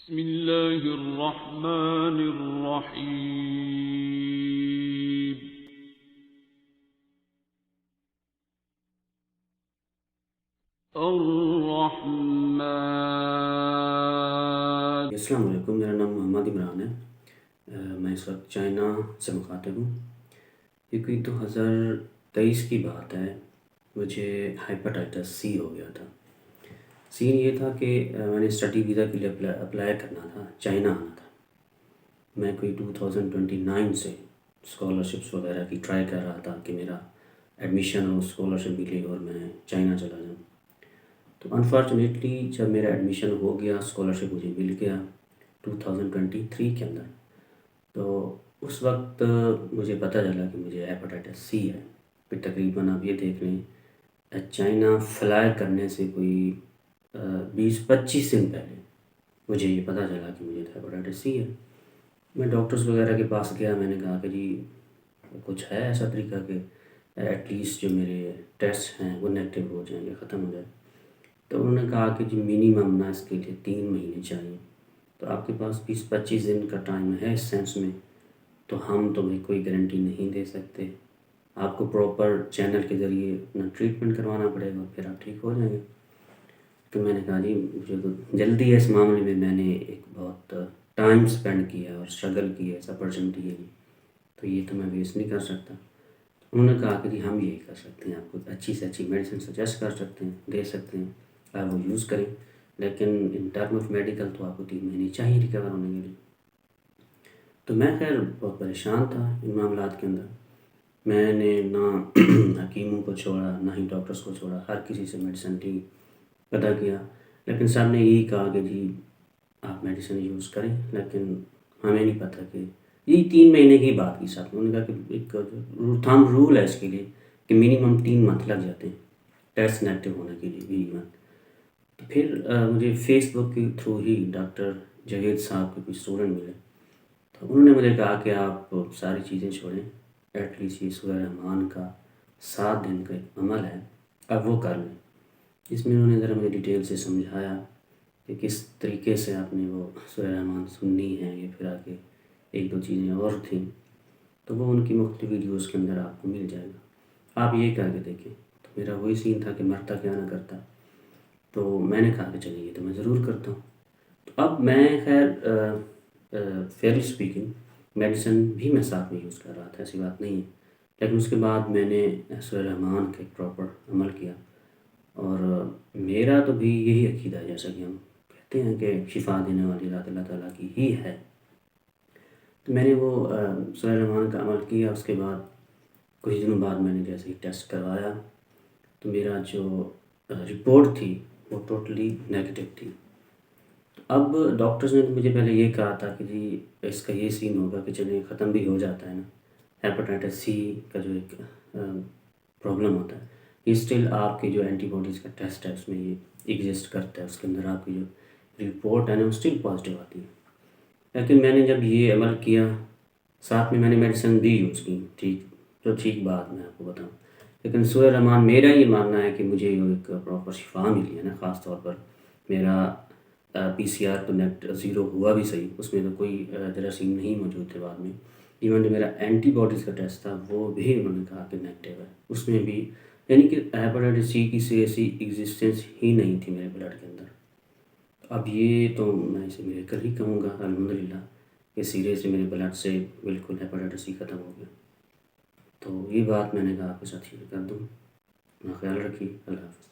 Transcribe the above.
بسم اللہ الرحمن الرحیم الرحمن۔ السلام علیکم، میرا نام محمد عمران ہے۔ میں اس وقت چائنا سے مخاطب ہوں۔ یہ کوئی 2023 کی بات ہے، مجھے ہیپاٹائٹس سی ہو گیا تھا۔ سین یہ تھا کہ میں نے اسٹڈی ویزا کے لیے اپلائی کرنا تھا، چائنا آنا تھا۔ میں کوئی 2029 سے اسکالرشپس وغیرہ کی ٹرائی کر رہا تھا کہ میرا ایڈمیشن اور اسکالرشپ ملے اور میں چائنا چلا جاؤں۔ تو انفارچونیٹلی جب میرا ایڈمیشن ہو گیا، اسکالرشپ مجھے مل گیا 2023 کے اندر، تو اس وقت مجھے پتہ چلا کہ مجھے ہیپاٹائٹس سی ہے۔ پھر تقریباً آپ یہ دیکھ لیں، چائنا فلائی کرنے سے کوئی 20-25 دن پہلے مجھے یہ پتہ چلا کہ مجھے ہیپاٹائٹس سی ہے۔ میں ڈاکٹرز وغیرہ کے پاس گیا، میں نے کہا کہ جی کچھ ہے ایسا طریقہ کہ ایٹ لیسٹ جو میرے ٹیسٹ ہیں وہ نیگیٹو ہو جائیں یا ختم ہو جائے۔ تو انہوں نے کہا کہ جی منیمم نا اس کے لیے 3 مہینے چاہیے، تو آپ کے پاس 20-25 دن کا ٹائم ہے اس سینس میں، تو ہم تمہیں کوئی گارنٹی نہیں دے سکتے۔ آپ کو پراپر چینل کے ذریعے اپنا ٹریٹمنٹ کروانا پڑے گا، پھر آپ ٹھیک ہو جائیں گے۔ تو میں نے کہا جی مجھے تو جلدی ہے اس معاملے میں نے ایک بہت ٹائم اسپینڈ کیا اور اسٹرگل کیا، اس اپرچونیٹی ہے جی، تو یہ تو میں ویسٹ نہیں کر سکتا۔ انہوں نے کہا کہ جی ہم یہی کر سکتے ہیں، آپ کو اچھی سے اچھی میڈیسن سجیسٹ کر سکتے ہیں، دے سکتے ہیں، آپ وہ یوز کریں، لیکن ان ٹرم آف میڈیکل تو آپ کو 3 مہینے چاہیے ریکور ہونے کے لیے۔ تو میں خیر بہت پریشان تھا ان معاملات کے اندر۔ میں نے نہ حکیموں کو چھوڑا، نہ ہی ڈاکٹرز کو چھوڑا، ہر کسی سے میڈیسن لی، پتہ کیا، لیکن سب نے یہی کہا کہ جی آپ میڈیسن یوز کریں، لیکن ہمیں نہیں پتہ کہ یہی 3 مہینے کی بات کی ساتھ۔ انہوں نے کہا کہ ایک تھم رول ہے اس کے لیے کہ منیمم 3 منتھ لگ جاتے ہیں ٹیسٹ نیگیٹو ہونے کے لیے بھی منتھ۔ تو پھر مجھے فیس بک کے تھرو ہی ڈاکٹر جاوید صاحب کے کوئی اسٹوڈنٹ ملے، تو انہوں نے مجھے کہا کہ آپ ساری چیزیں چھوڑیں، ایٹ لیسٹ یہ سورہ رحمان کا 7 دن کا ایک عمل ہے، اب وہ کر لیں۔ اس میں انہوں نے ذرا مجھے ڈیٹیل سے سمجھایا کہ کس طریقے سے آپ نے وہ سورہ رحمان سننی ہے، یہ پھر آگے 1-2 چیزیں اور تھیں، تو وہ ان کی مختلف ویڈیوز کے اندر آپ کو مل جائے گا، آپ یہ کر کے دیکھیں۔ تو میرا وہی سین تھا کہ مرتا کیا نہ کرتا، تو میں نے کہا کہ چلیے یہ تو میں ضرور کرتا ہوں۔ تو اب میں خیر فیئرلی اسپیکنگ میڈیسن بھی میں ساتھ میں یوز کر رہا تھا، ایسی بات نہیں ہے، لیکن اس کے بعد میں نے سورہ رحمان کا ایک پراپر عمل کیا، اور میرا تو بھی یہی عقیدہ ہے، جیسا کہ ہم کہتے ہیں کہ شفا دینے والی ذات اللہ تعالیٰ کی ہی ہے۔ تو میں نے وہ سورہ رحمان کا عمل کیا، اس کے بعد کچھ دنوں بعد میں نے جیسے ہی ٹیسٹ کروایا تو میرا جو رپورٹ تھی وہ ٹوٹلی نیگیٹو تھی۔ اب ڈاکٹرز نے مجھے پہلے یہ کہا تھا کہ جی اس کا یہ سین ہوگا کہ چلیں ختم بھی ہو جاتا ہے نا، ہیپاٹائٹس سی کا جو ایک پرابلم ہوتا ہے، یہ اسٹل آپ کے جو اینٹی باڈیز کا ٹیسٹ ہے اس میں یہ ایگزسٹ کرتا ہے، اس کے اندر آپ کی جو رپورٹ ہے نا وہ اسٹل پازیٹیو آتی ہے۔ لیکن میں نے جب یہ عمل کیا، ساتھ میں نے میڈیسن بھی یوز کی، ٹھیک بات میں آپ کو بتاؤں، لیکن سورہ رحمان میرا یہ ماننا ہے کہ مجھے یہ ایک پراپر شفا ملی ہے نا، خاص طور پر میرا PCR تو نیٹ 0 ہوا بھی صحیح، اس میں تو کوئی جراثیم نہیں موجود تھے بعد میں، ایون جو میرا اینٹی باڈیز کا ٹیسٹ تھا وہ بھی انہوں نے کہا کہ نیگیٹو ہے، اس میں بھی یعنی کہ ہیپاٹائٹس سی کی ایسی ایگزسٹنس ہی نہیں تھی میرے بلڈ کے اندر۔ اب یہ تو میں اسے میریکل ہی کہوں گا الحمدللہ، کہ سیرے سے میرے بلڈ سے بالکل ہیپاٹائٹس سی ختم ہو گیا۔ تو یہ بات میں نے کہا آپ کے ساتھ شیئر کر دوں، اپنا خیال رکھیے، اللہ حافظ۔